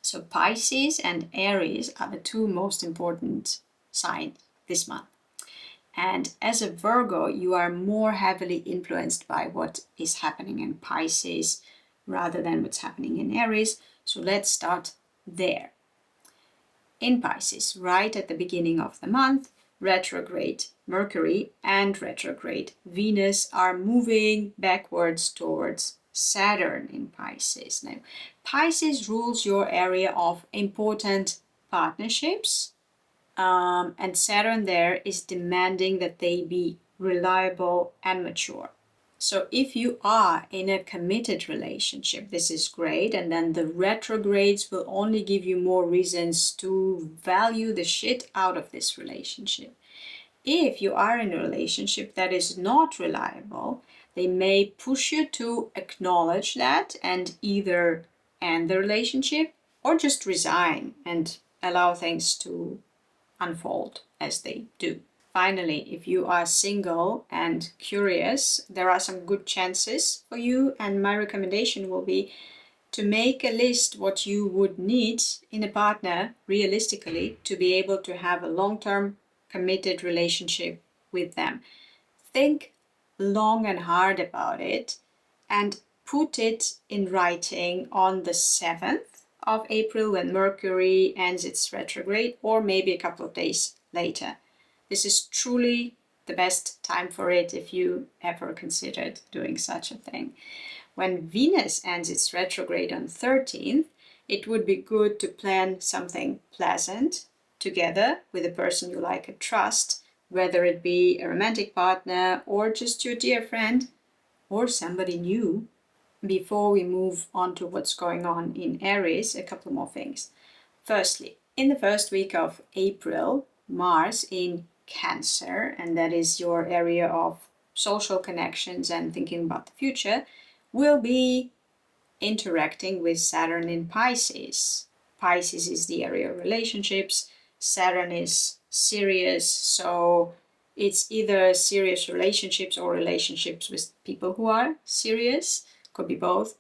So Pisces and Aries are the two most important signs this month. And as a Virgo, you are more heavily influenced by what is happening in Pisces rather than what's happening in Aries. So let's start there. In Pisces, right at the beginning of the month, retrograde Mercury and retrograde Venus are moving backwards towards Saturn in Pisces. Now, Pisces rules your area of important partnerships, and Saturn there is demanding that they be reliable and mature. So if you are in a committed relationship, this is great, and then the retrogrades will only give you more reasons to value the shit out of this relationship. If you are in a relationship that is not reliable, they may push you to acknowledge that and either end the relationship or just resign and allow things to unfold as they do. Finally, if you are single and curious, there are some good chances for you, and my recommendation will be to make a list what you would need in a partner realistically to be able to have a long-term committed relationship with them. Think long and hard about it and put it in writing on the 7th of April when Mercury ends its retrograde, or maybe a couple of days later. This is truly the best time for it if you ever considered doing such a thing. When Venus ends its retrograde on 13th, it would be good to plan something pleasant together with a person you like and trust, whether it be a romantic partner or just your dear friend or somebody new. Before we move on to what's going on in Aries, a couple more things. Firstly, in the first week of April, Mars in Cancer, and that is your area of social connections and thinking about the future, will be interacting with Saturn in Pisces. Pisces is the area of relationships, Saturn is serious, so it's either serious relationships or relationships with people who are serious, could be both.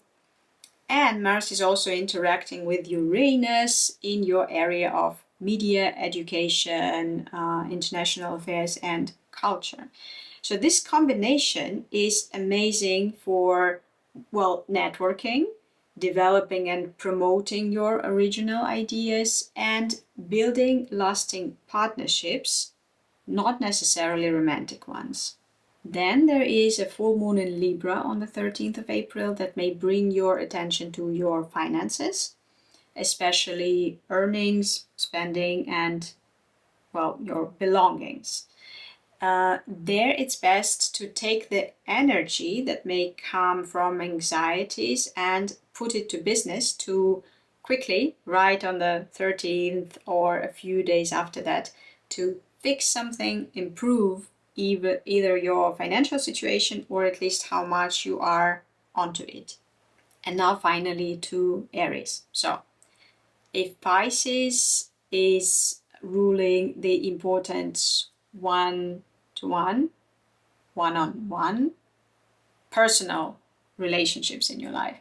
And Mars is also interacting with Uranus in your area of media, education, international affairs, and culture. So this combination is amazing for, well, networking, developing and promoting your original ideas, and building lasting partnerships, not necessarily romantic ones. Then there is a full moon in Libra on the 13th of April that may bring your attention to your finances, especially earnings, spending, and, well, your belongings. There it's best to take the energy that may come from anxieties and put it to business to quickly, right on the 13th or a few days after that, to fix something, improve either your financial situation or at least how much you are onto it. And now finally to Aries. So if Pisces is ruling the important one-to-one, one-on-one personal relationships in your life,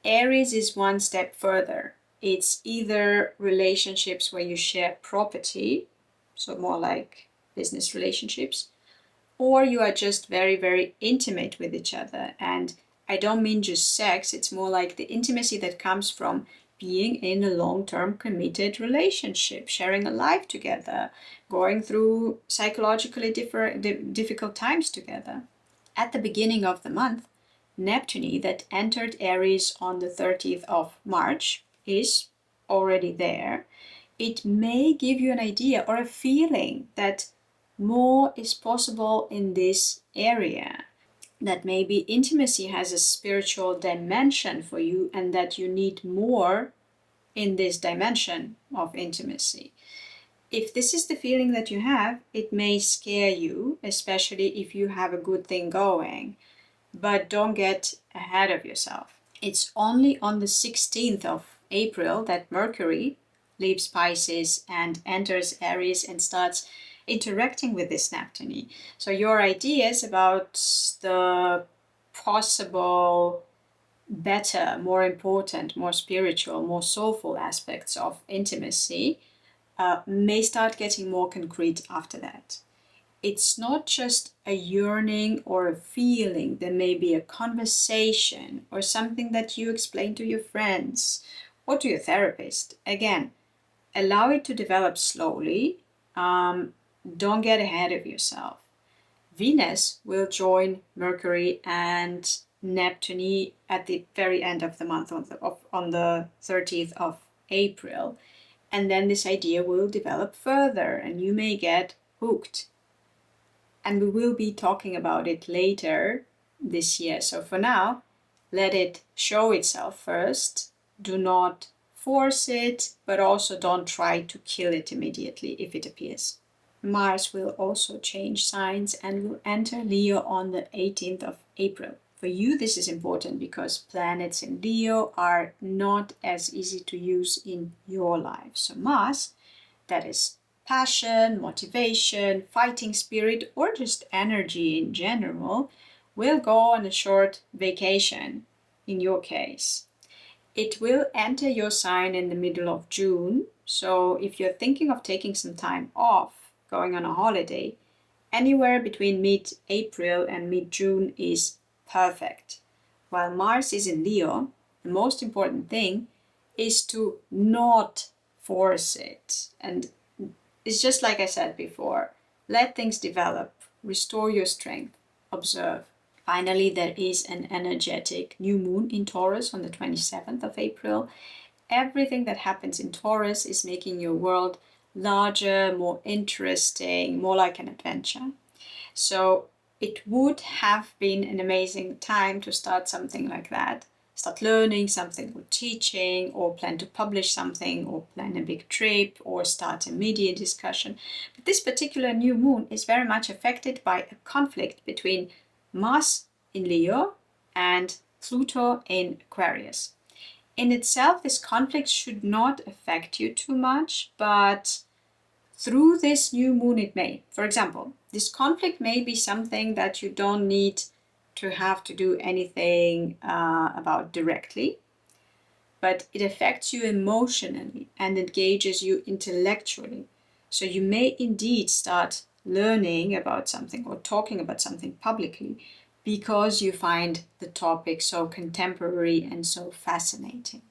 Aries is one step further. It's either relationships where you share property, so more like business relationships, or you are just very, very intimate with each other. And I don't mean just sex, it's more like the intimacy that comes from being in a long-term committed relationship, sharing a life together, going through psychologically difficult times together. At the beginning of the month, Neptune that entered Aries on the 30th of March is already there. It may give you an idea or a feeling that more is possible in this area, that maybe intimacy has a spiritual dimension for you and that you need more in this dimension of intimacy. If this is the feeling that you have, it may scare you, especially if you have a good thing going, but don't get ahead of yourself. It's only on the 16th of April that Mercury leaves Pisces and enters Aries and starts interacting with this Neptune. So your ideas about the possible better, more important, more spiritual, more soulful aspects of intimacy may start getting more concrete after that. It's not just a yearning or a feeling. There may be a conversation or something that you explain to your friends or to your therapist. Again, allow it to develop slowly. Don't get ahead of yourself. Venus will join Mercury and Neptune at the very end of the month, on the 30th of April. And then this idea will develop further and you may get hooked. And we will be talking about it later this year. So for now, let it show itself first. Do not force it, but also don't try to kill it immediately if it appears. Mars will also change signs and will enter Leo on the 18th of April. For you, this is important because planets in Leo are not as easy to use in your life. So Mars, that is passion, motivation, fighting spirit, or just energy in general, will go on a short vacation in your case. It will enter your sign in the middle of June. So if you're thinking of taking some time off, going on a holiday, anywhere between mid-April and mid-June is perfect. While Mars is in Leo, the most important thing is to not force it. And it's just like I said before, let things develop, restore your strength, observe. Finally, there is an energetic new moon in Taurus on the 27th of April. Everything that happens in Taurus is making your world larger, more interesting, more like an adventure. So it would have been an amazing time to start something like that. Start learning something or teaching or plan to publish something or plan a big trip or start a media discussion. But this particular new moon is very much affected by a conflict between Mars in Leo and Pluto in Aquarius. In itself, this conflict should not affect you too much, but through this new moon it may. For example, this conflict may be something that you don't need to have to do anything about directly, but it affects you emotionally and engages you intellectually. So you may indeed start learning about something or talking about something publicly because you find the topic so contemporary and so fascinating.